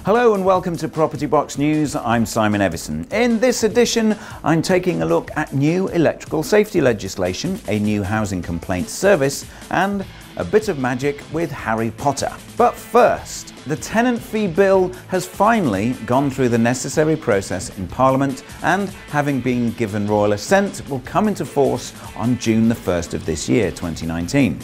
Hello and welcome to Property Box News. I'm Simon Evison. In this edition, I'm taking a look at new electrical safety legislation, a new housing complaints service, and a bit of magic with Harry Potter. But first, the Tenant Fee Bill has finally gone through the necessary process in Parliament and, having been given royal assent, will come into force on June the 1st of this year, 2019.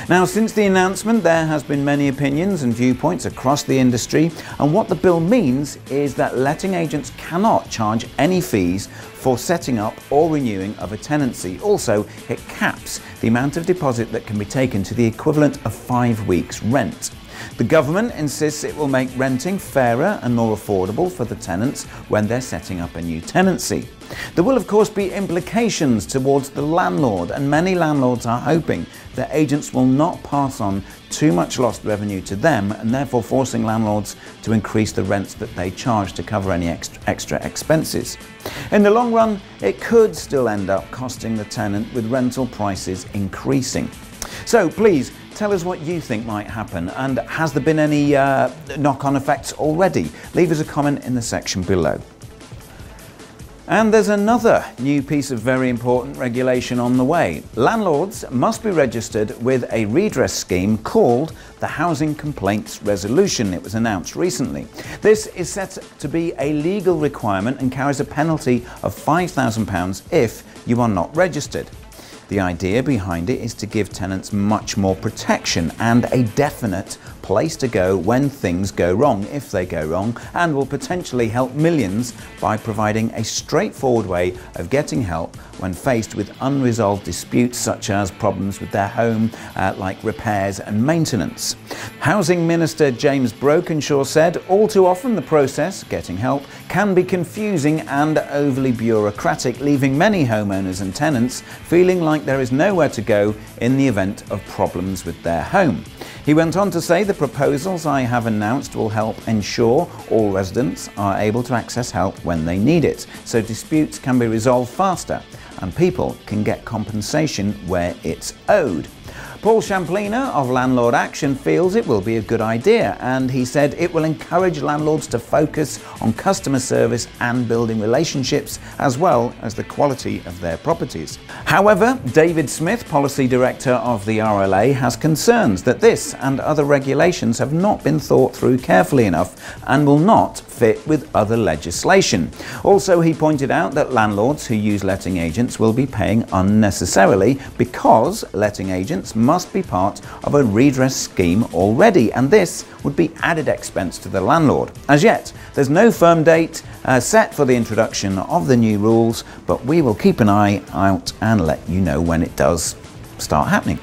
Now, since the announcement, there has been many opinions and viewpoints across the industry, and what the bill means is that letting agents cannot charge any fees for setting up or renewing of a tenancy. Also, it caps the amount of deposit that can be taken to the equivalent of 5 weeks' rent. The government insists it will make renting fairer and more affordable for the tenants when they're setting up a new tenancy. There will of course be implications towards the landlord, and many landlords are hoping that agents will not pass on too much lost revenue to them, and therefore forcing landlords to increase the rents that they charge to cover any extra expenses. In the long run, it could still end up costing the tenant, with rental prices increasing. So please tell us what you think might happen, and has there been any knock-on effects already? Leave us a comment in the section below. And there's another new piece of very important regulation on the way. Landlords must be registered with a redress scheme called the Housing Complaints Resolution. It was announced recently. This is set to be a legal requirement and carries a penalty of £5,000 if you are not registered. The idea behind it is to give tenants much more protection and a definite place to go when things go wrong, if they go wrong, and will potentially help millions by providing a straightforward way of getting help when faced with unresolved disputes such as problems with their home, like repairs and maintenance. Housing Minister James Brokenshaw said, all too often the process, getting help, can be confusing and overly bureaucratic, leaving many homeowners and tenants feeling like there is nowhere to go in the event of problems with their home. He went on to say, the proposals I have announced will help ensure all residents are able to access help when they need it, so disputes can be resolved faster and people can get compensation where it's owed. Paul Champlina of Landlord Action feels it will be a good idea, and he said it will encourage landlords to focus on customer service and building relationships as well as the quality of their properties. However, David Smith, Policy Director of the RLA, has concerns that this and other regulations have not been thought through carefully enough and will not fit with other legislation. Also, he pointed out that landlords who use letting agents will be paying unnecessarily because letting agents must be part of a redress scheme already, and this would be added expense to the landlord. As yet, there's no firm date set for the introduction of the new rules, but we will keep an eye out and let you know when it does start happening.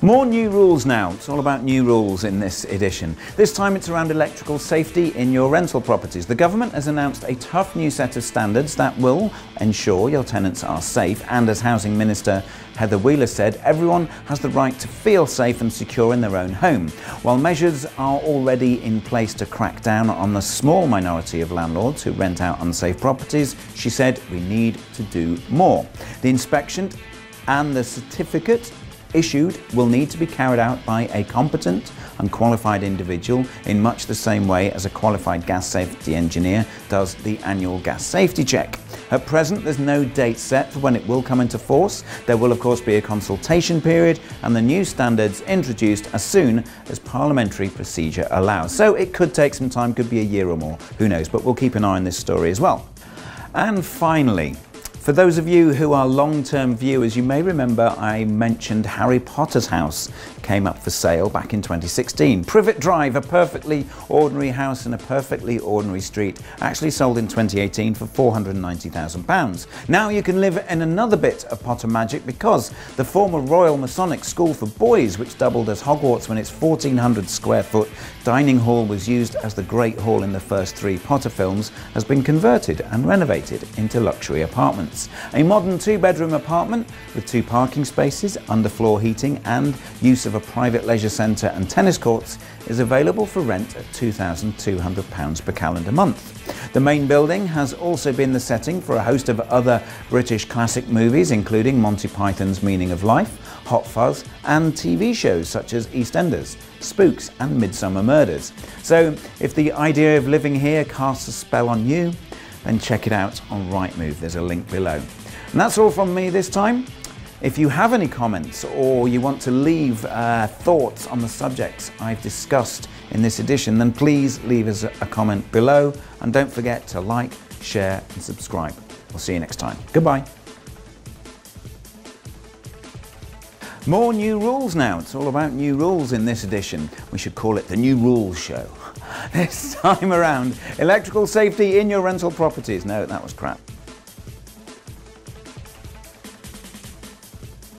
More new rules now. It's all about new rules in this edition. This time it's around electrical safety in your rental properties. The government has announced a tough new set of standards that will ensure your tenants are safe, and as Housing Minister Heather Wheeler said, everyone has the right to feel safe and secure in their own home. While measures are already in place to crack down on the small minority of landlords who rent out unsafe properties, she said we need to do more. The inspection and the certificate issued will need to be carried out by a competent and qualified individual in much the same way as a qualified gas safety engineer does the annual gas safety check. At present, there's no date set for when it will come into force. There will of course be a consultation period and the new standards introduced as soon as parliamentary procedure allows. So it could take some time, could be a year or more, who knows, but we'll keep an eye on this story as well. And finally, for those of you who are long-term viewers, you may remember I mentioned Harry Potter's house came up for sale back in 2016. Privet Drive, a perfectly ordinary house in a perfectly ordinary street, actually sold in 2018 for £490,000. Now you can live in another bit of Potter magic, because the former Royal Masonic School for Boys, which doubled as Hogwarts when its 1,400 square foot dining hall was used as the Great Hall in the first 3 Potter films, has been converted and renovated into luxury apartments. A modern 2-bedroom apartment with 2 parking spaces, underfloor heating and use of a a private leisure centre and tennis courts is available for rent at £2,200 per calendar month. The main building has also been the setting for a host of other British classic movies, including Monty Python's Meaning of Life, Hot Fuzz, and TV shows such as EastEnders, Spooks and Midsummer Murders. So if the idea of living here casts a spell on you, then check it out on Rightmove. There's a link below. And that's all from me this time. If you have any comments or you want to leave thoughts on the subjects I've discussed in this edition, then please leave us a comment below, and don't forget to like, share and subscribe. We'll see you next time. Goodbye. More new rules now. It's all about new rules in this edition. We should call it the New Rules Show. This time around, electrical safety in your rental properties. No, that was crap.